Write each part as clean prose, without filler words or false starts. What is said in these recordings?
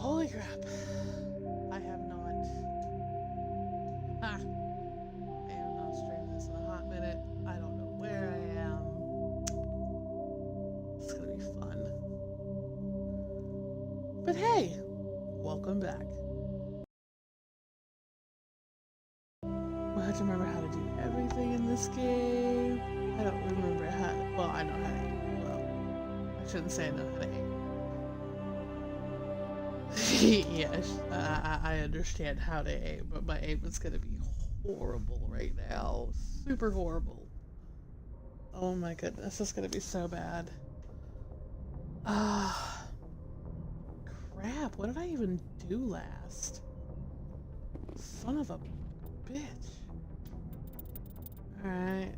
Holy crap. I have not. Ha! I have not streamed this in a hot minute. I don't know where I am. It's gonna be fun. But hey, welcome back. I have to remember how to do everything in this game. I don't remember how to, well, I know how to aim. Well, I shouldn't say I know how to aim. Yes, I understand how to aim, but my aim is going to be horrible right now. Super horrible. Oh my goodness, this is going to be so bad. Ah, crap, what did I even do last? Son of a bitch. Alright,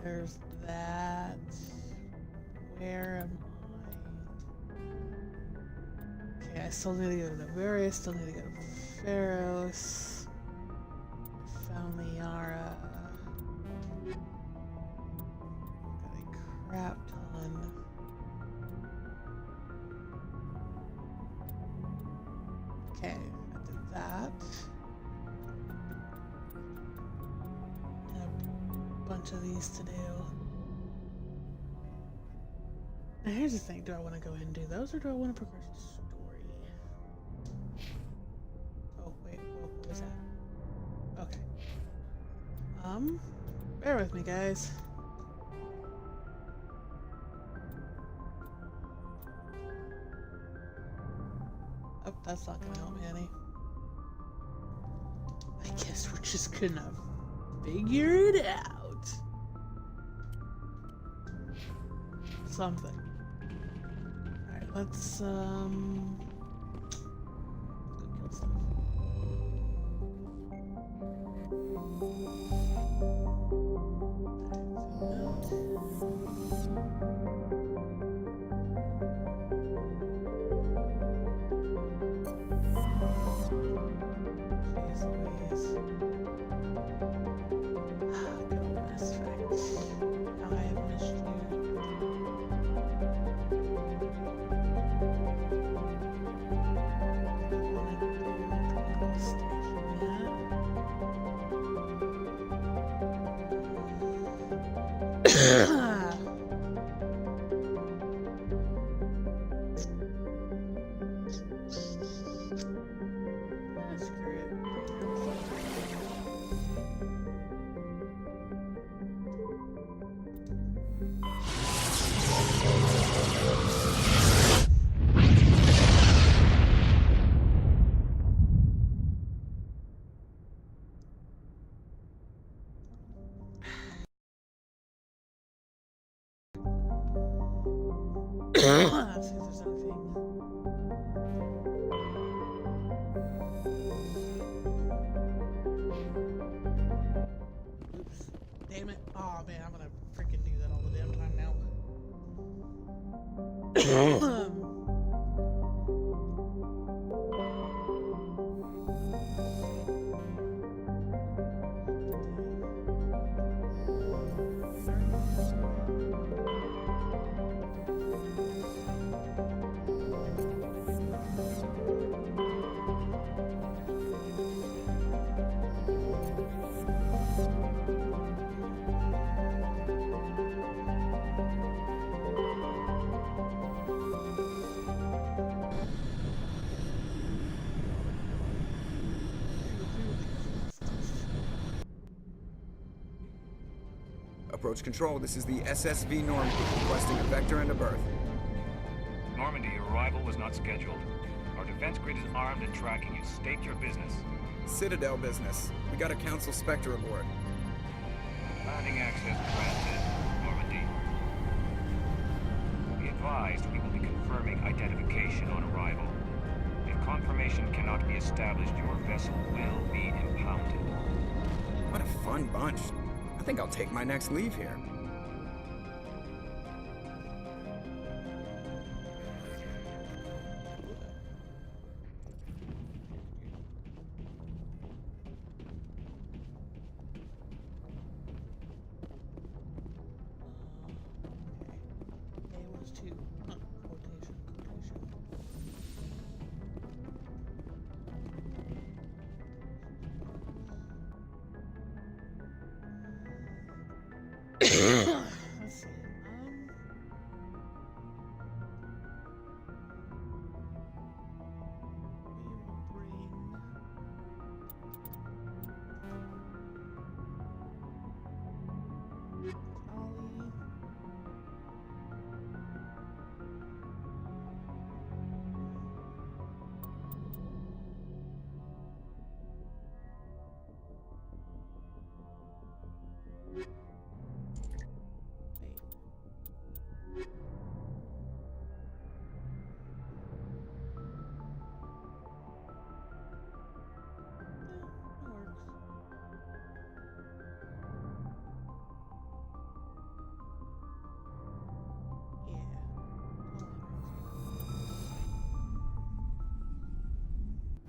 there's that. Where am I? Okay, I still need to go to the Very, I still need to go to Pharos. I found the Yara. Got a crap ton. Okay, I did that. Bunch of these to do. Now here's the thing, do I want to go ahead and do those or do I want to progress the story? Oh wait, what was that? Okay. Bear with me guys. Oh, that's not gonna help me any. I guess we're just gonna figure it out. Something. Alright, let's go kill stuff. Jeez Louise. Good old Mass Effect. How I have missed you. Let's see if there's anything. Oops. Damn it. Oh man, I'm gonna freaking do that all the damn time now. Approach control, this is the SSV Normandy, requesting a vector and a berth. Normandy, your arrival was not scheduled. Our defense grid is armed and tracking you. State your business. Citadel business. We got a Council Spectre aboard. Landing access granted, Normandy. Be advised, we will be confirming identification on arrival. If confirmation cannot be established, your vessel will be impounded. What a fun bunch. I think I'll take my next leave here. A was 2.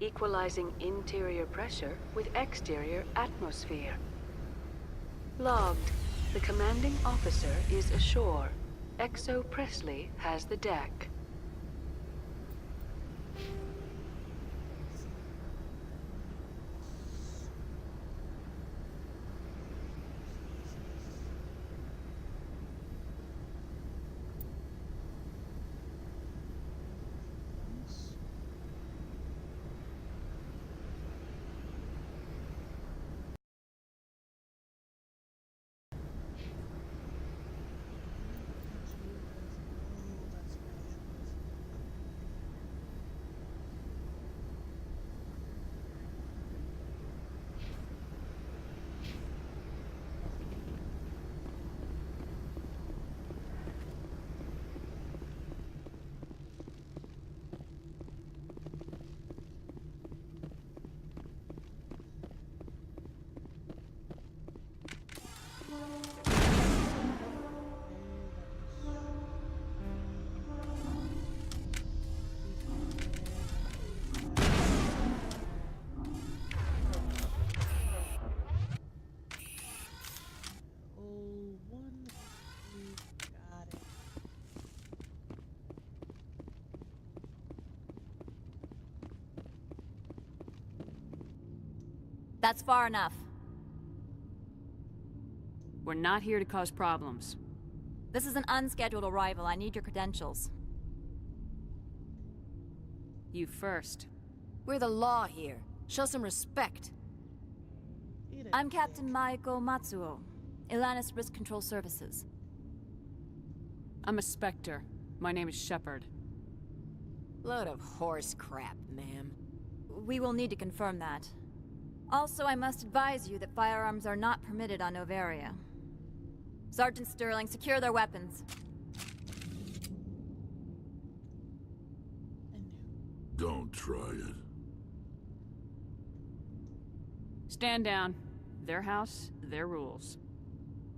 equalizing interior pressure with exterior atmosphere. Logged. The commanding officer is ashore. Exo Presley has the deck. That's far enough. We're not here to cause problems. This is an unscheduled arrival. I need your credentials. You first. We're the law here. Show some respect. I'm Captain Maiko Matsuo, Ilanis Risk Control Services. I'm a Spectre. My name is Shepard. Load of horse crap, ma'am. We will need to confirm that. Also, I must advise you that firearms are not permitted on Novaria. Sergeant Sterling, secure their weapons. Don't try it. Stand down. Their house, their rules.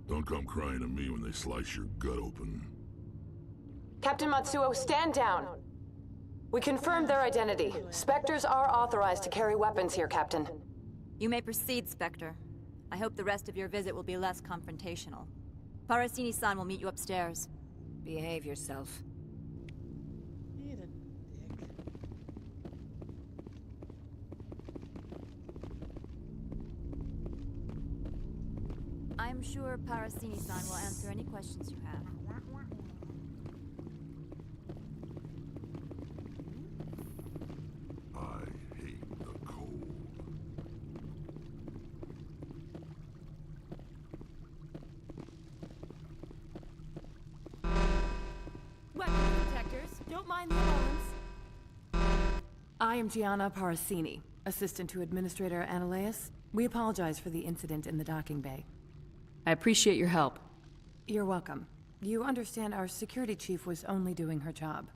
Don't come crying to me when they slice your gut open. Captain Matsuo, stand down. We confirmed their identity. Spectres are authorized to carry weapons here, Captain. You may proceed, Spectre. I hope the rest of your visit will be less confrontational. Parasini-san will meet you upstairs. Behave yourself. Eat a dick. I'm sure Parasini-san will answer any questions you have. I hate the cold. Weapon detectors. Don't mind the alarms. I am Gianna Parasini, assistant to Administrator Analeas. We apologize for the incident in the docking bay. I appreciate your help. You're welcome. You understand our security chief was only doing her job.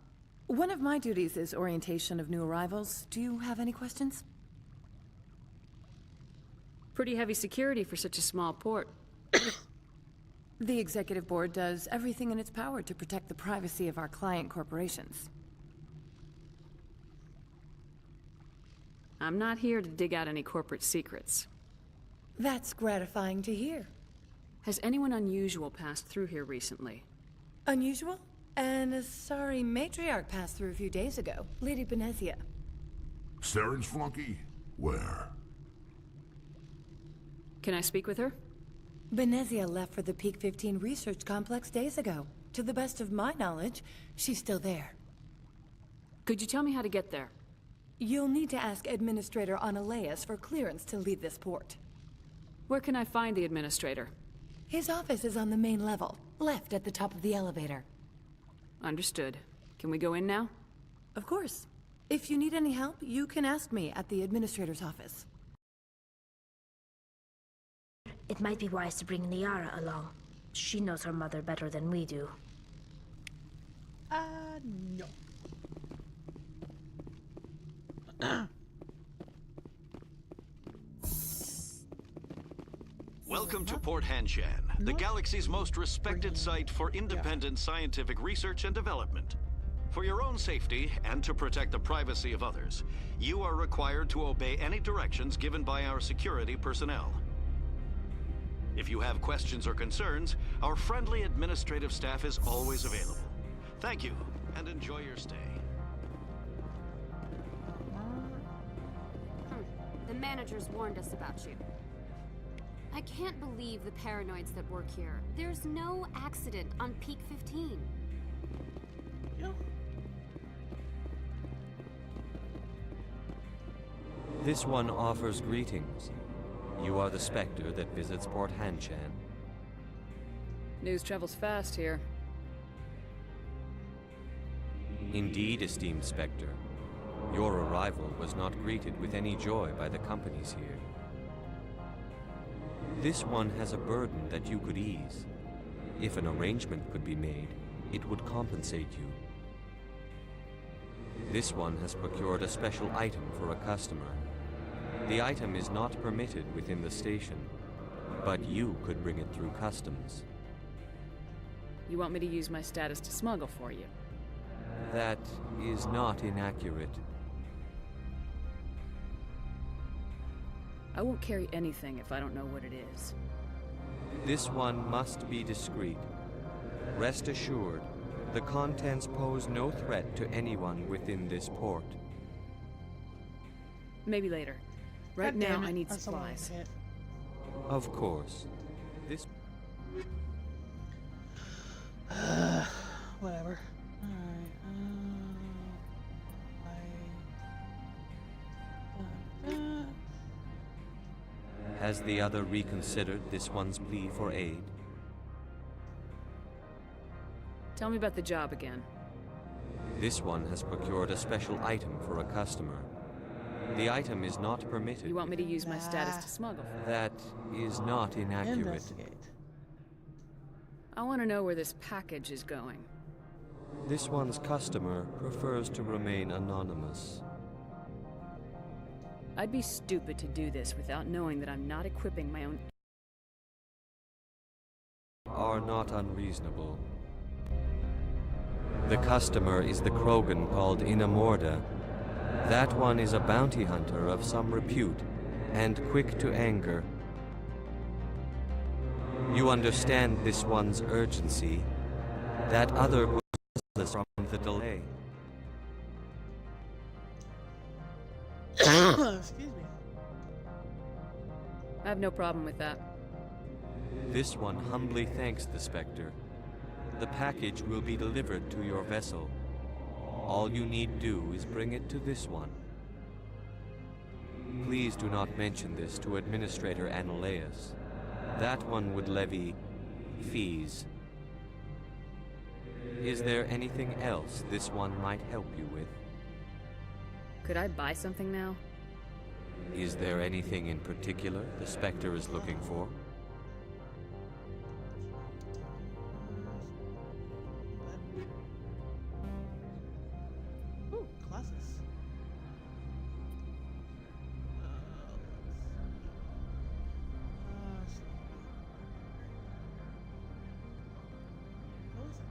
One of my duties is orientation of new arrivals. Do you have any questions? Pretty heavy security for such a small port. The Executive Board does everything in its power to protect the privacy of our client corporations. I'm not here to dig out any corporate secrets. That's gratifying to hear. Has anyone unusual passed through here recently? Unusual? And a sorry matriarch passed through a few days ago. Lady Benezia. Saren's flunky? Where? Can I speak with her? Benezia left for the Peak 15 research complex days ago. To the best of my knowledge, she's still there. Could you tell me how to get there? You'll need to ask Administrator Analeas for clearance to leave this port. Where can I find the Administrator? His office is on the main level, left at the top of the elevator. Understood. Can we go in now? Of course. If you need any help, you can ask me at the Administrator's office. It might be wise to bring Liara along. She knows her mother better than we do. No. Welcome to Port Hanshan, the galaxy's most respected site for independent scientific research and development. For your own safety and to protect the privacy of others, you are required to obey any directions given by our security personnel. If you have questions or concerns, our friendly administrative staff is always available. Thank you, and enjoy your stay. The managers warned us about you. I can't believe the paranoids that work here. There's no accident on Peak 15. Yeah. This one offers greetings. You are the Spectre that visits Port Hanshan. News travels fast here. Indeed, esteemed Spectre. Your arrival was not greeted with any joy by the companies here. This one has a burden that you could ease. If an arrangement could be made, it would compensate you. This one has procured a special item for a customer. The item is not permitted within the station, but you could bring it through customs. You want me to use my status to smuggle for you? That is not inaccurate. I won't carry anything if I don't know what it is. This one must be discreet. Rest assured, the contents pose no threat to anyone within this port. Maybe later. Right God damn now, it. I need That's someone supplies. hit. Of course. This... Whatever. Alright, Has the other reconsidered this one's plea for aid? Tell me about the job again. This one has procured a special item for a customer. The item is not permitted. You want me to use my status to smuggle? That is not inaccurate. investigate. I want to know where this package is going. This one's customer prefers to remain anonymous. I'd be stupid to do this without knowing that I'm not equipping my own... Are not unreasonable. The customer is the Krogan called Inamorda. That one is a bounty hunter of some repute, and quick to anger. You understand this one's urgency. That other was from the delay. Excuse me. I have no problem with that. This one humbly thanks the Spectre. The package will be delivered to your vessel. All you need do is bring it to this one. Please do not mention this to Administrator Analaeus. That one would levy fees. Is there anything else this one might help you with? Could I buy something now? Is there anything in particular the Spectre is looking for? Ooh, glasses. What was it?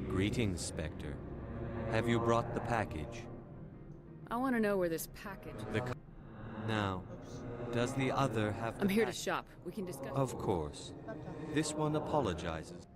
Greetings, Spectre. Have you brought the package? I want to know where this package... Now, does the other have the I'm here to shop. We can discuss... Of course. This one apologizes.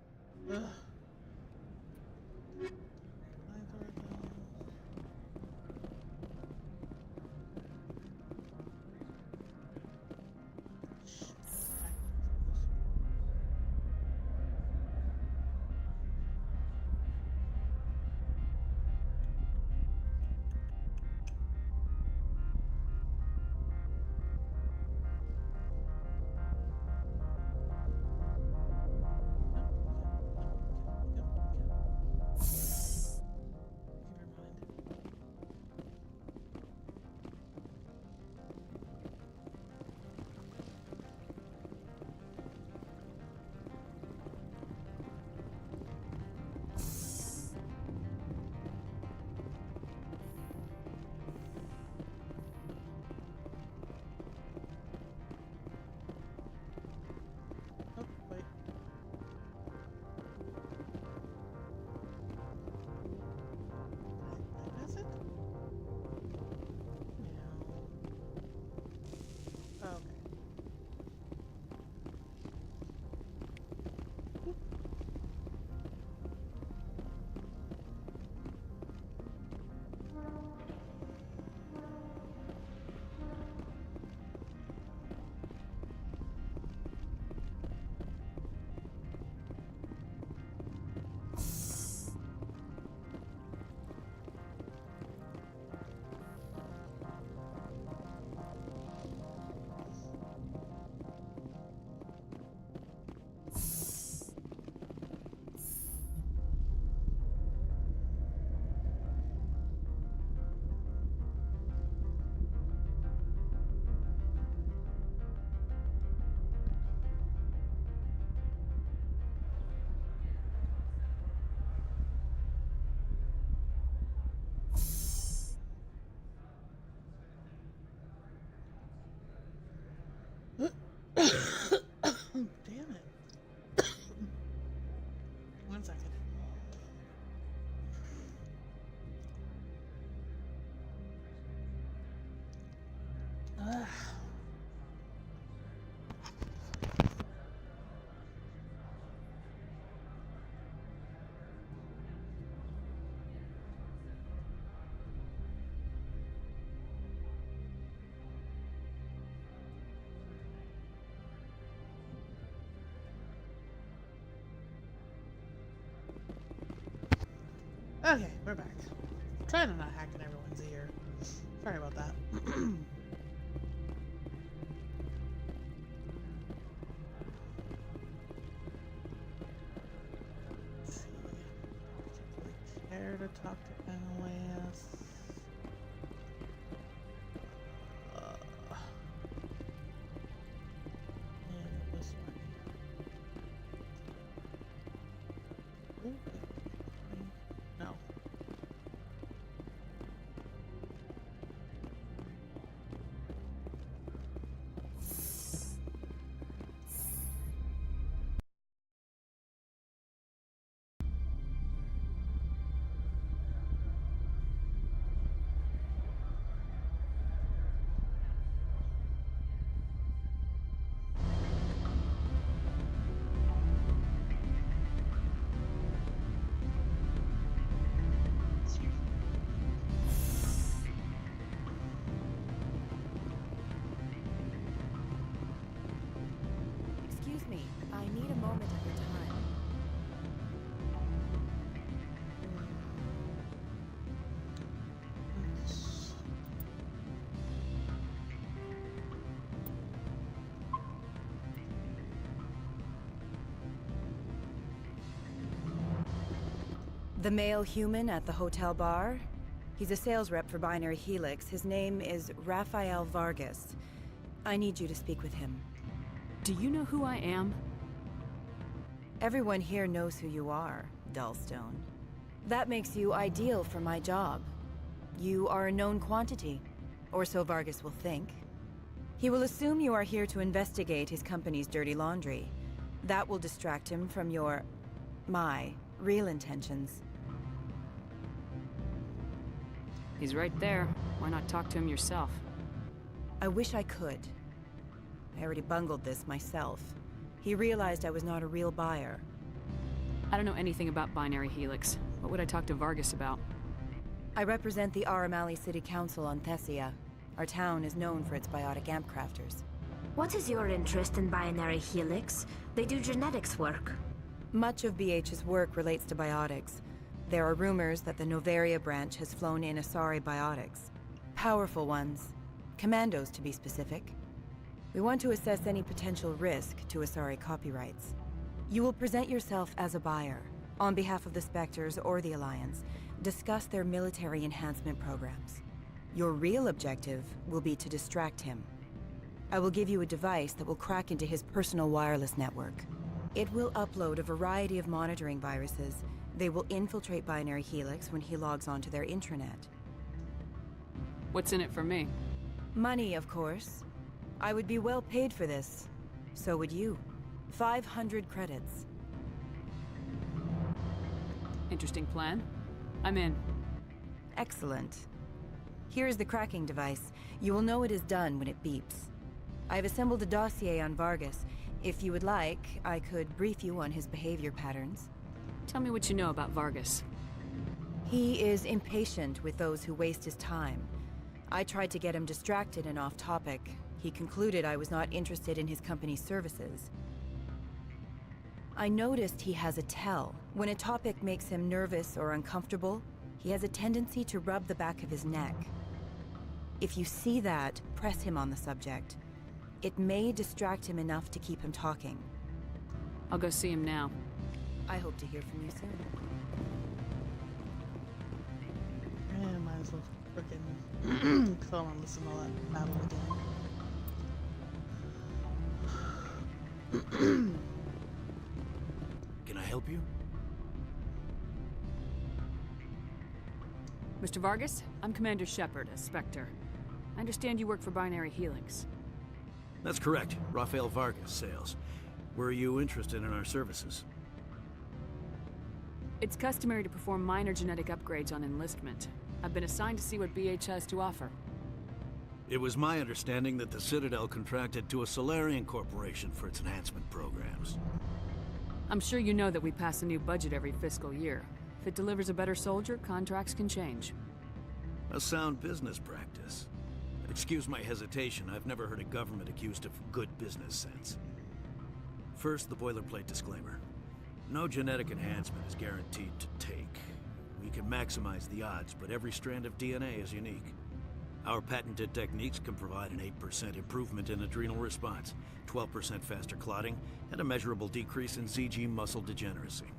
Damn it. 1 second. Ugh. Okay, we're back. Trying to not hack in everyone's ear. Sorry about that. Let's see. Particularly care to talk to Analyst. And this one. Ooh. No. Excuse me, I need a moment of your time. The male human at the hotel bar? He's a sales rep for Binary Helix. His name is Rafael Vargas. I need you to speak with him. Do you know who I am? Everyone here knows who you are, Dullstone. That makes you ideal for my job. You are a known quantity, or so Vargas will think. He will assume you are here to investigate his company's dirty laundry. That will distract him from my real intentions. He's right there. Why not talk to him yourself? I wish I could. I already bungled this myself. He realized I was not a real buyer. I don't know anything about Binary Helix. What would I talk to Vargas about? I represent the Aramali City Council on Thessia. Our town is known for its biotic amp crafters. What is your interest in Binary Helix? They do genetics work. Much of BH's work relates to biotics. There are rumors that the Novaria branch has flown in Asari biotics. Powerful ones. Commandos, to be specific. We want to assess any potential risk to Asari copyrights. You will present yourself as a buyer, on behalf of the Spectres or the Alliance, discuss their military enhancement programs. Your real objective will be to distract him. I will give you a device that will crack into his personal wireless network. It will upload a variety of monitoring viruses. They will infiltrate Binary Helix when he logs onto their intranet. What's in it for me? Money, of course. I would be well paid for this. So would you. 500 credits. Interesting plan. I'm in. Excellent. Here is the cracking device. You will know it is done when it beeps. I have assembled a dossier on Vargas. If you would like, I could brief you on his behavior patterns. Tell me what you know about Vargas. He is impatient with those who waste his time. I tried to get him distracted and off topic. He concluded I was not interested in his company's services. I noticed he has a tell. When a topic makes him nervous or uncomfortable, he has a tendency to rub the back of his neck. If you see that, press him on the subject. It may distract him enough to keep him talking. I'll go see him now. I hope to hear from you soon. Yeah, might as well frickin' because I want to listen to all that babble again. Can I help you? Mr. Vargas, I'm Commander Shepard, a Spectre. I understand you work for Binary Helix. That's correct. Rafael Vargas, sales. Were you interested in our services? It's customary to perform minor genetic upgrades on enlistment. I've been assigned to see what BH has to offer. It was my understanding that the Citadel contracted to a Solarian corporation for its enhancement programs. I'm sure you know that we pass a new budget every fiscal year. If it delivers a better soldier, contracts can change. A sound business practice. Excuse my hesitation, I've never heard a government accused of good business sense. First, the boilerplate disclaimer. No genetic enhancement is guaranteed to take. We can maximize the odds, but every strand of DNA is unique. Our patented techniques can provide an 8% improvement in adrenal response, 12% faster clotting, and a measurable decrease in ZG muscle degeneracy.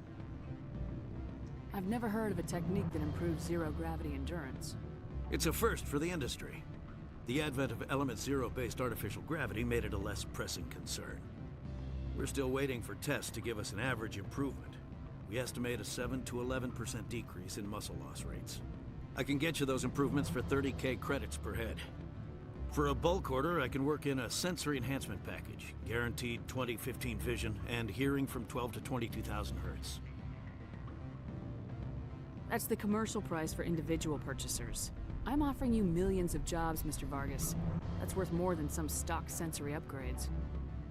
I've never heard of a technique that improves zero-gravity endurance. It's a first for the industry. The advent of Element Zero-based artificial gravity made it a less pressing concern. We're still waiting for tests to give us an average improvement. We estimate a 7 to 11% decrease in muscle loss rates. I can get you those improvements for 30K credits per head. For a bulk order, I can work in a sensory enhancement package, guaranteed 20/15 vision, and hearing from 12 to 22,000 hertz. That's the commercial price for individual purchasers. I'm offering you millions of jobs, Mr. Vargas. That's worth more than some stock sensory upgrades.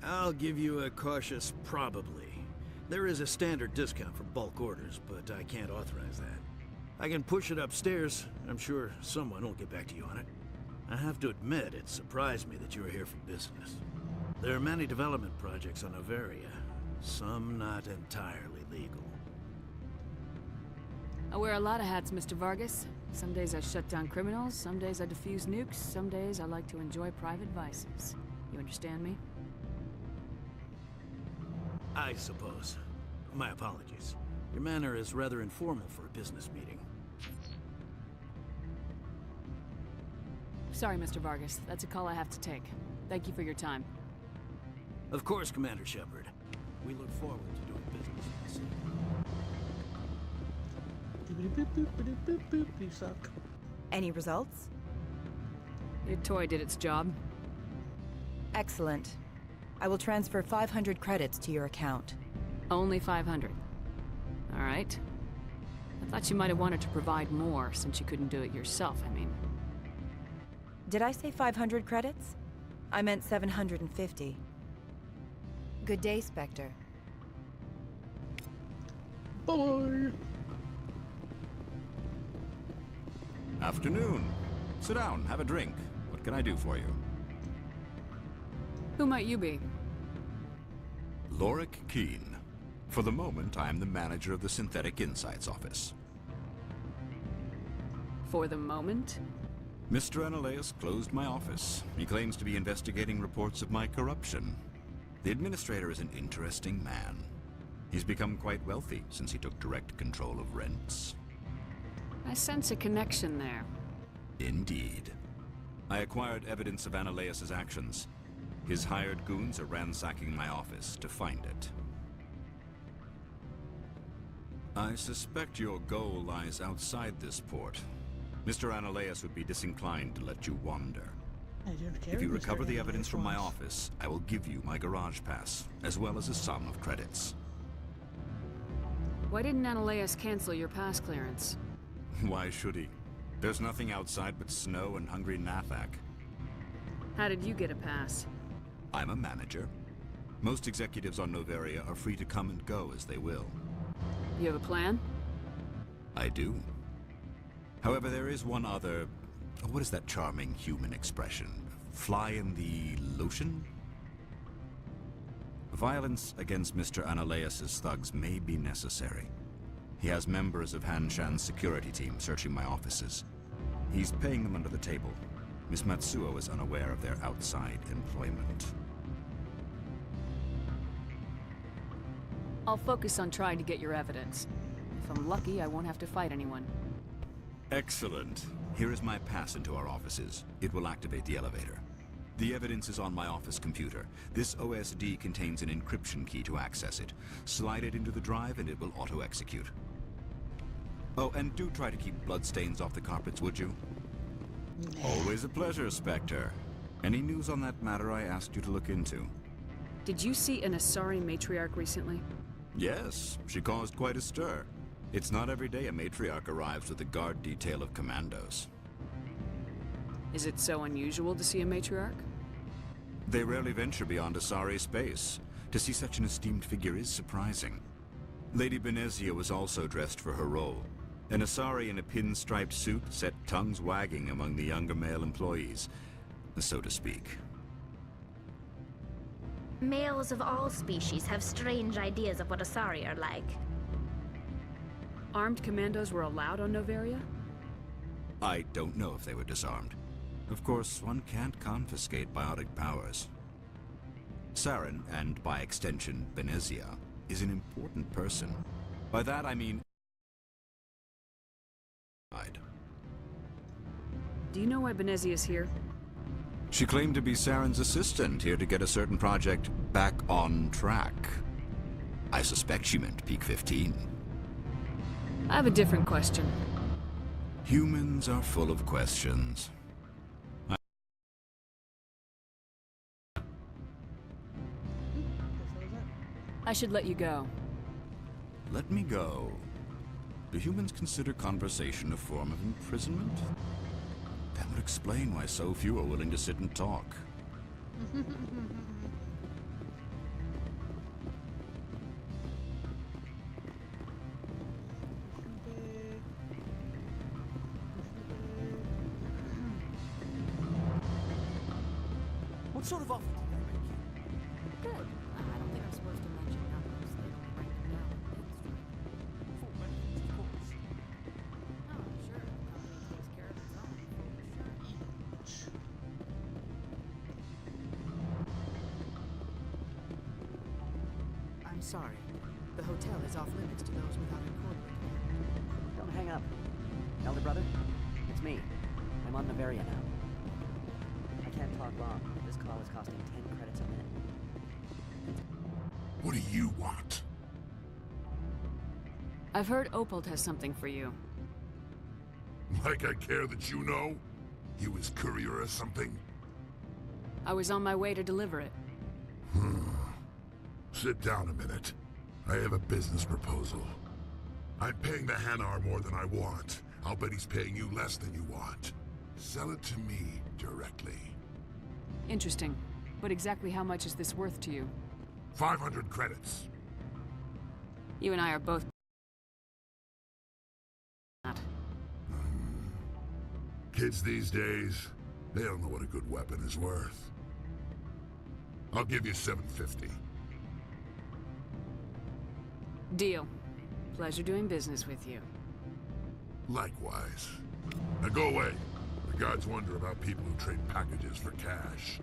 I'll give you a cautious probably. There is a standard discount for bulk orders, but I can't authorize that. I can push it upstairs. I'm sure someone will get back to you on it. I have to admit, it surprised me that you were here for business. There are many development projects on Noveria, some not entirely legal. I wear a lot of hats, Mr. Vargas. Some days I shut down criminals, some days I defuse nukes, some days I like to enjoy private vices. You understand me? I suppose. My apologies. Your manner is rather informal for a business meeting. Sorry, Mr. Vargas. That's a call I have to take. Thank you for your time. Of course, Commander Shepard. We look forward to doing business with you. You suck. Any results? Your toy did its job. Excellent. I will transfer 500 credits to your account. Only 500. All right. I thought you might have wanted to provide more, since you couldn't do it yourself, I mean. Did I say 500 credits? I meant 750. Good day, Spectre. Bye. Afternoon. Sit down, have a drink. What can I do for you? Who might you be? Lorik Keene. For the moment, I am the manager of the Synthetic Insights Office. For the moment? Mr. Analeas closed my office. He claims to be investigating reports of my corruption. The administrator is an interesting man. He's become quite wealthy since he took direct control of rents. I sense a connection there. Indeed. I acquired evidence of Analeas' actions. His hired goons are ransacking my office to find it. I suspect your goal lies outside this port. Mr. Analeas would be disinclined to let you wander. I don't care. If you Mr. recover the Analeas evidence from my wants. office, I will give you my garage pass, as well as a sum of credits. Why didn't Analeas cancel your pass clearance? Why should he? There's nothing outside but snow and hungry Nathak. How did you get a pass? I'm a manager. Most executives on Noveria are free to come and go as they will. You have a plan? I do. However, there is one other... What is that charming human expression? Fly in the lotion? Violence against Mr. Analeas' thugs may be necessary. He has members of Hanshan's security team searching my offices. He's paying them under the table. Miss Matsuo is unaware of their outside employment. I'll focus on trying to get your evidence. If I'm lucky, I won't have to fight anyone. Excellent. Here is my pass into our offices. It will activate the elevator. The evidence is on my office computer. This OSD contains an encryption key to access it. Slide it into the drive and it will auto-execute. Oh, and do try to keep bloodstains off the carpets, would you? Always a pleasure, Spectre. Any news on that matter I asked you to look into? Did you see an Asari matriarch recently? Yes, she caused quite a stir. It's not every day a matriarch arrives with a guard detail of commandos. Is it so unusual to see a matriarch? They rarely venture beyond Asari space. To see such an esteemed figure is surprising. Lady Benezia was also dressed for her role. An Asari in a pinstriped suit set tongues wagging among the younger male employees, so to speak. Males of all species have strange ideas of what Asari are like. Armed commandos were allowed on Noveria? I don't know if they were disarmed. Of course, one can't confiscate biotic powers. Saren, and by extension, Benezia, is an important person. By that I mean... Do you know why Benezia is here? She claimed to be Saren's assistant, here to get a certain project back on track. I suspect she meant Peak 15. I have a different question. Humans are full of questions. I should let you go. Let me go. Do humans consider conversation a form of imprisonment? That would explain why so few are willing to sit and talk. What sort of offer did they make you? Good. I don't think I'm supposed to mention numbers. They don't write them down on the Full benefits, of course. Oh, sure. The company takes care of its own. Sure. I'm sorry. The hotel is off limits to those without a corporate. Don't hang up. Elder brother, it's me. I'm on Noveria now. I can't talk long. This call is costing 10 credits a minute. What do you want? I've heard Opal has something for you. Like I care that you know? You his courier or something? I was on my way to deliver it. Sit down a minute. I have a business proposal. I'm paying the Hanar more than I want. I'll bet he's paying you less than you want. Sell it to me directly. Interesting. But exactly how much is this worth to you? 500 credits. You and I are both... Kids these days, they don't know what a good weapon is worth. I'll give you 750. Deal. Pleasure doing business with you. Likewise. Now go away. The guards wonder about people who trade packages for cash.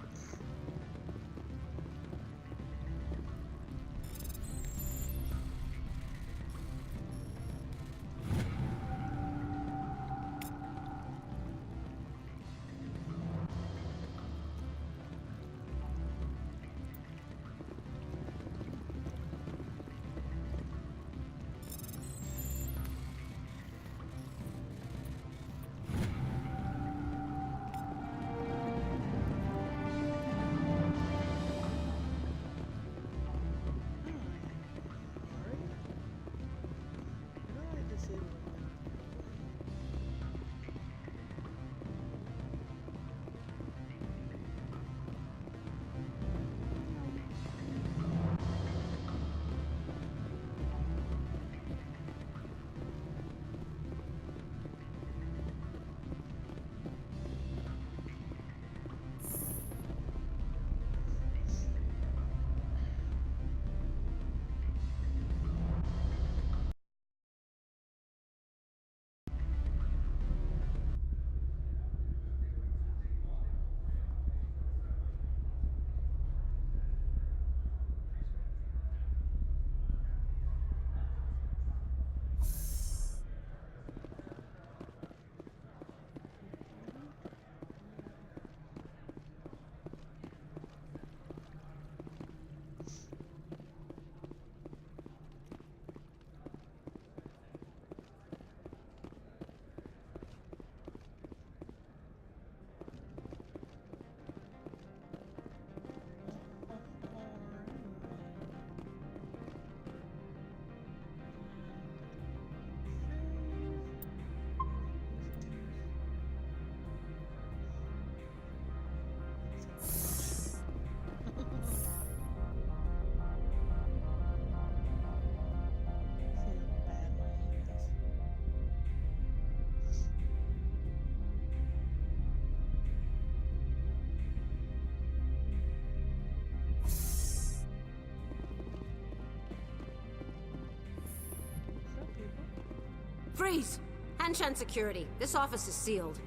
Freeze! Hanshan security. This office is sealed.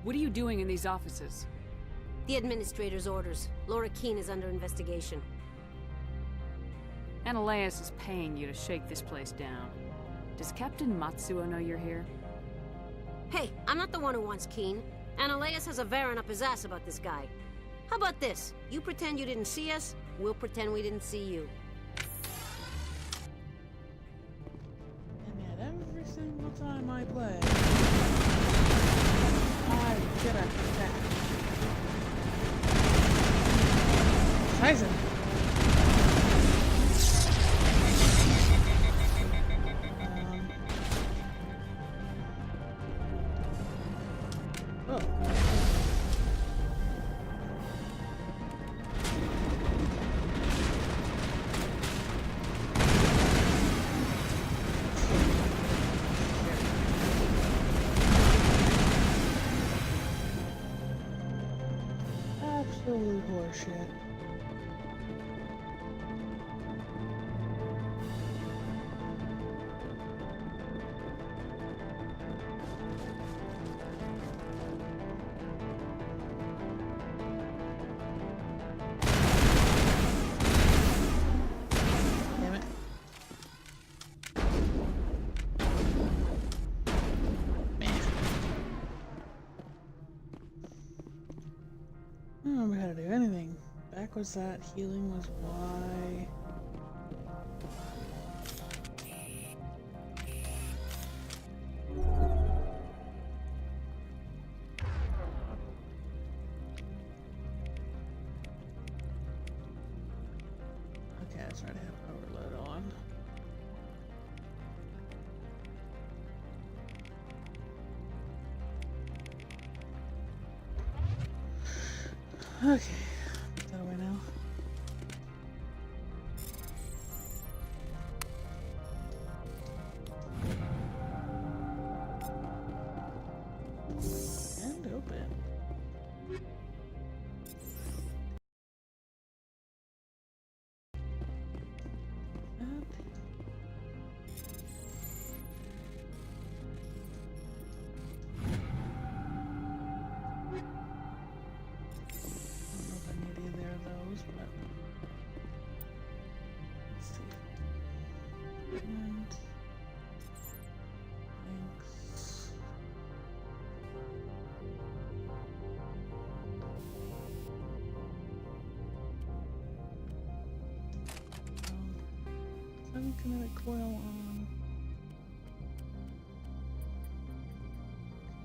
What are you doing in these offices? The administrator's orders. Laura Keene is under investigation. Ananias is paying you to shake this place down. Does Captain Matsuo know you're here? Hey, I'm not the one who wants Keene. Ananias has a Varen up his ass about this guy. How about this? You pretend you didn't see us, we'll pretend we didn't see you. And yet every single time I play, I get attacked. Scheiße. Absolute horseshit. Damn it. I don't remember how to do anything. Backwards that healing was Y. Okay, that's right, I have overload on. Okay, put that away now. And open. Kinetic coil on.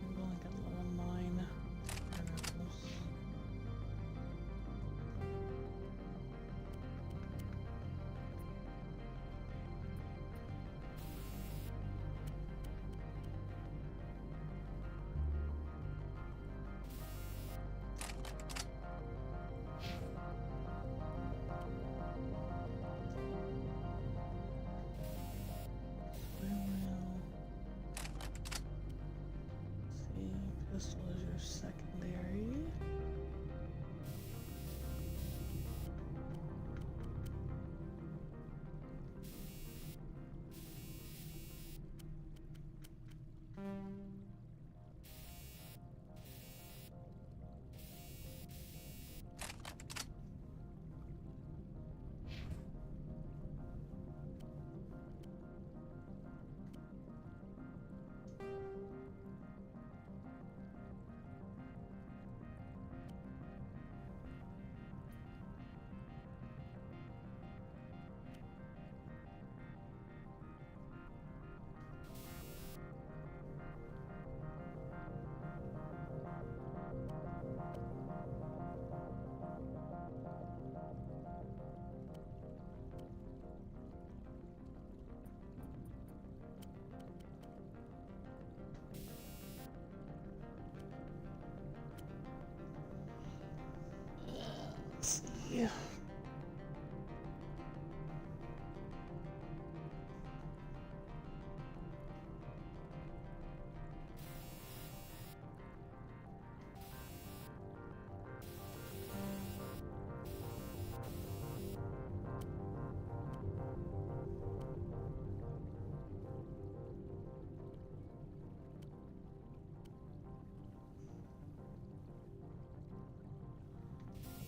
We've only got level 9.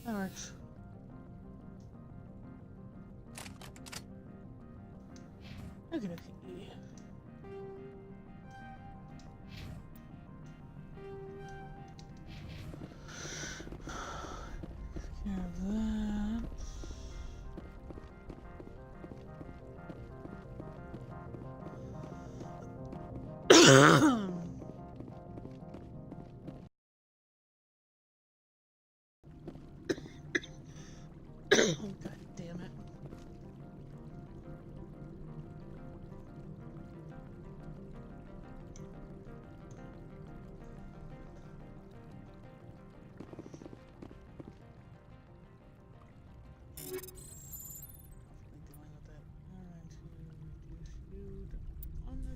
That works. Okay, okay. Care of that. God damn it. On the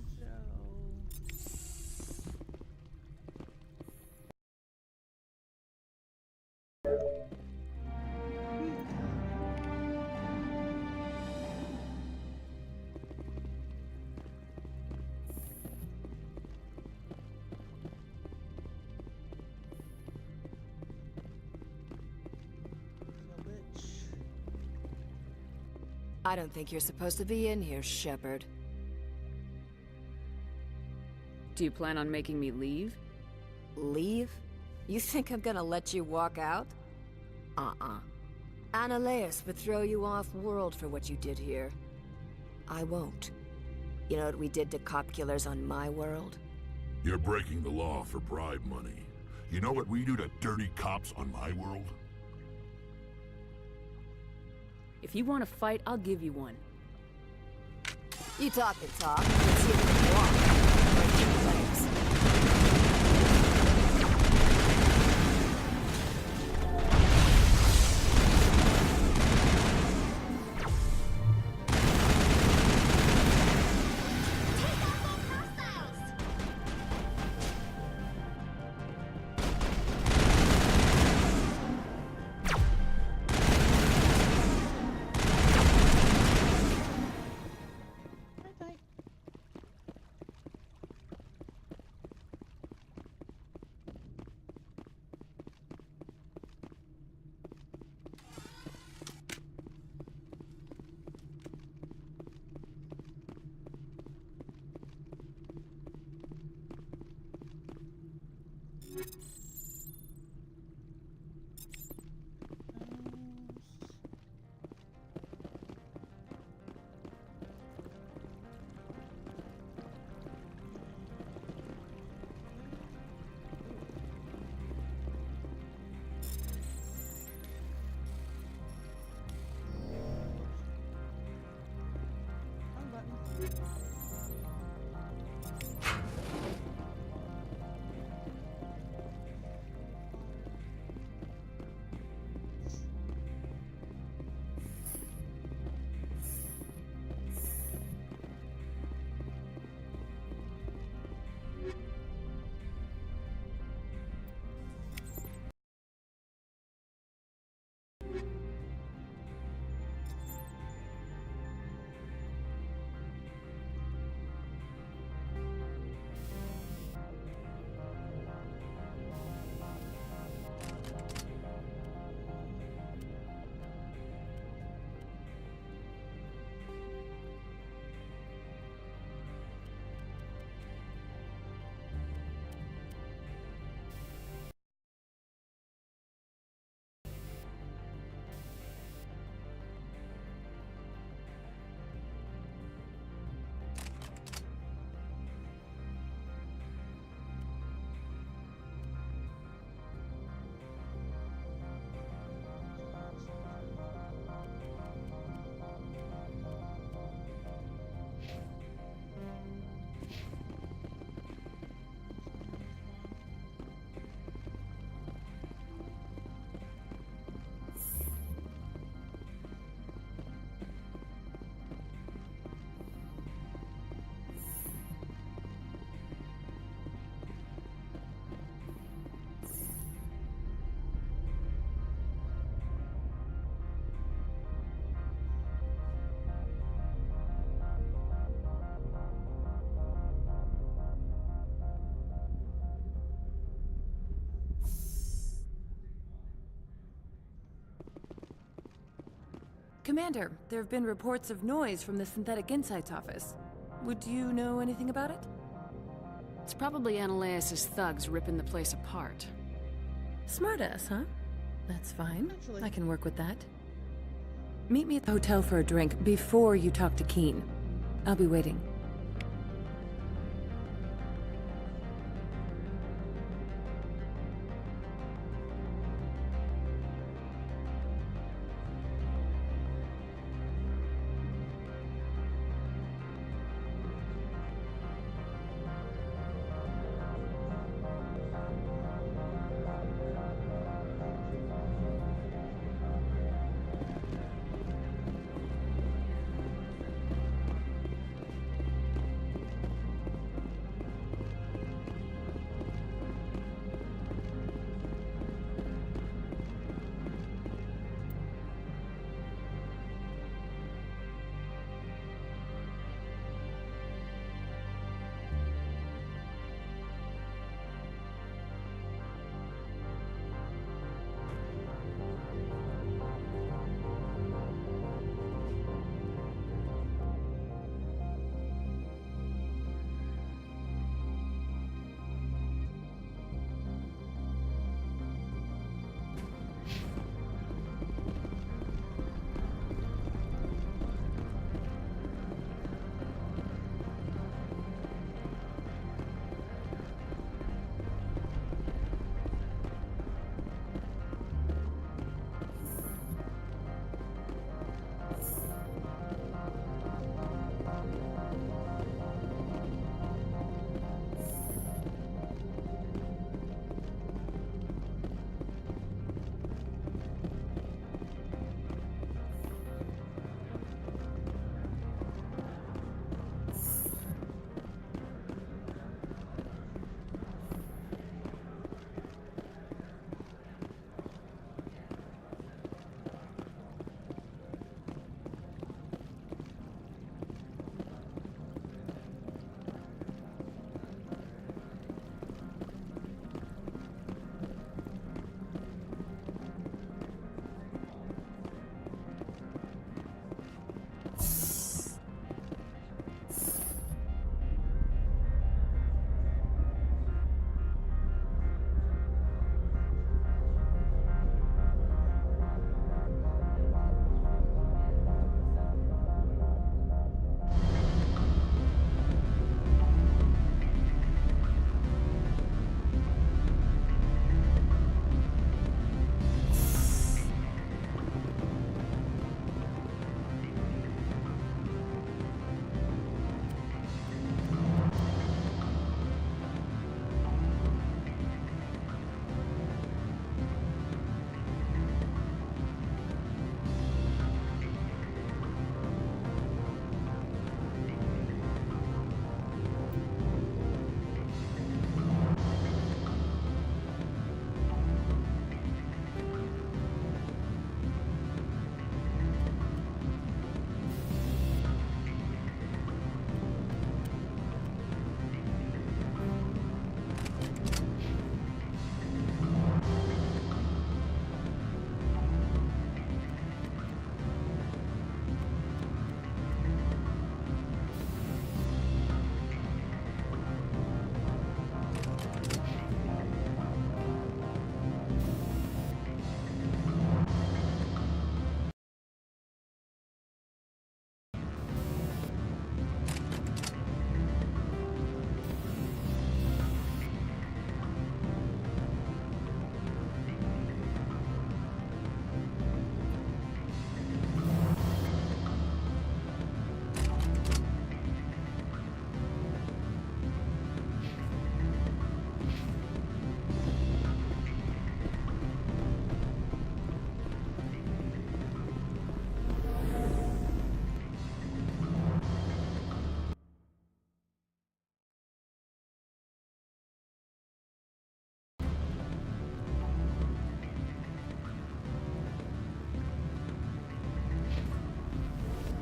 I don't think you're supposed to be in here, Shepard. Do you plan on making me leave? Leave? You think I'm gonna let you walk out? Annaleus would throw you off-world for what you did here. I won't. You know what we did to cop killers on my world? You're breaking the law for bribe money. You know what we do to dirty cops on my world? If you want to fight, I'll give you one. You talk and talk. Let's see if you can walk. Break your legs. Commander, there have been reports of noise from the Synthetic Insights office. Would you know anything about it? It's probably Ananias' thugs ripping the place apart. Smartass, huh? That's fine. I can work with that. Meet me at the hotel for a drink before you talk to Keen. I'll be waiting.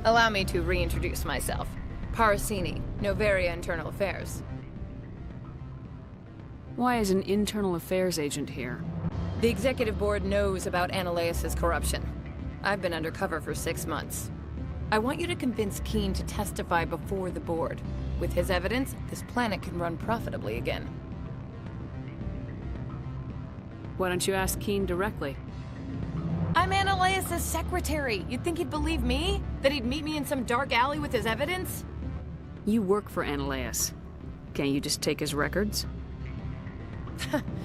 Allow me to reintroduce myself. Parasini, Novaria Internal Affairs. Why is an internal affairs agent here? The executive board knows about Ananias' corruption. I've been undercover for 6 months. I want you to convince Keen to testify before the board. With his evidence, this planet can run profitably again. Why don't you ask Keen directly? I'm Ananias' secretary. You'd think he'd believe me? That he'd meet me in some dark alley with his evidence? You work for Ananias. Can't you just take his records?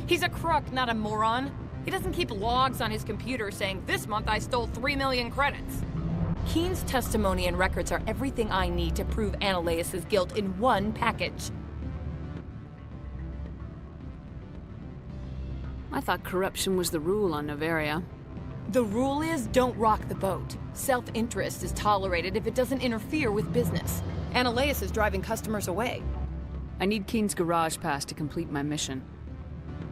He's a crook, not a moron. He doesn't keep logs on his computer saying, this month I stole 3 million credits. Keen's testimony and records are everything I need to prove Ananias' guilt in one package. I thought corruption was the rule on Noveria. The rule is, don't rock the boat. Self-interest is tolerated if it doesn't interfere with business. Ananias is driving customers away. I need Keen's garage pass to complete my mission.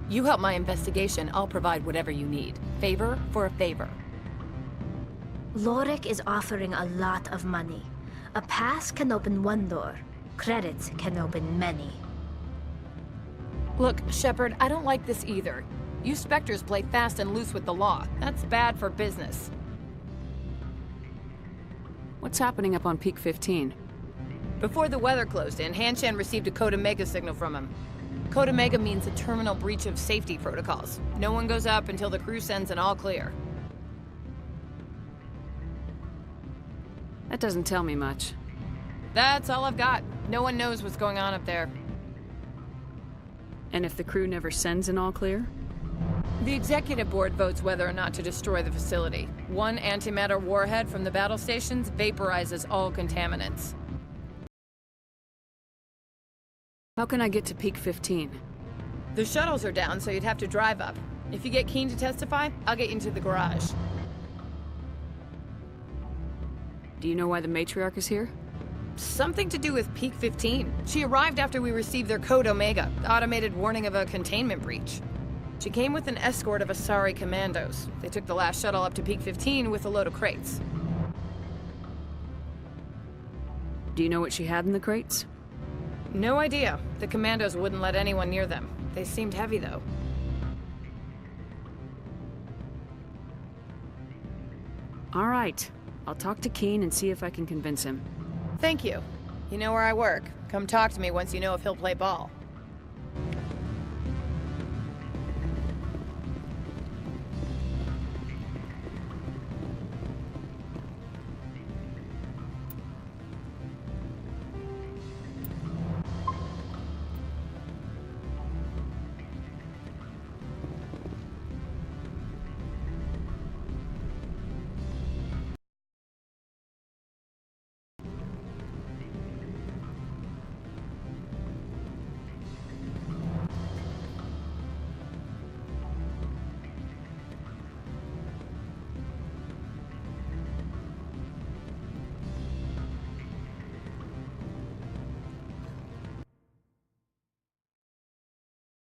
You help my investigation, I'll provide whatever you need. Favor for a favor. Lorik is offering a lot of money. A pass can open one door. Credits can open many. Look, Shepard, I don't like this either. You Spectres play fast and loose with the law. That's bad for business. What's happening up on Peak 15? Before the weather closed in, Hanshan received a Code Omega signal from him. Code Omega means a terminal breach of safety protocols. No one goes up until the crew sends an all clear. That doesn't tell me much. That's all I've got. No one knows what's going on up there. And if the crew never sends an all clear? The executive board votes whether or not to destroy the facility. One antimatter warhead from the battle stations vaporizes all contaminants. How can I get to Peak 15? The shuttles are down, so you'd have to drive up. If you get Keen to testify, I'll get you into the garage. Do you know why the matriarch is here? Something to do with Peak 15. She arrived after we received their Code Omega, the automated warning of a containment breach. She came with an escort of Asari commandos. They took the last shuttle up to Peak 15 with a load of crates. Do you know what she had in the crates? No idea. The commandos wouldn't let anyone near them. They seemed heavy, though. All right. I'll talk to Keen and see if I can convince him. Thank you. You know where I work. Come talk to me once you know if he'll play ball.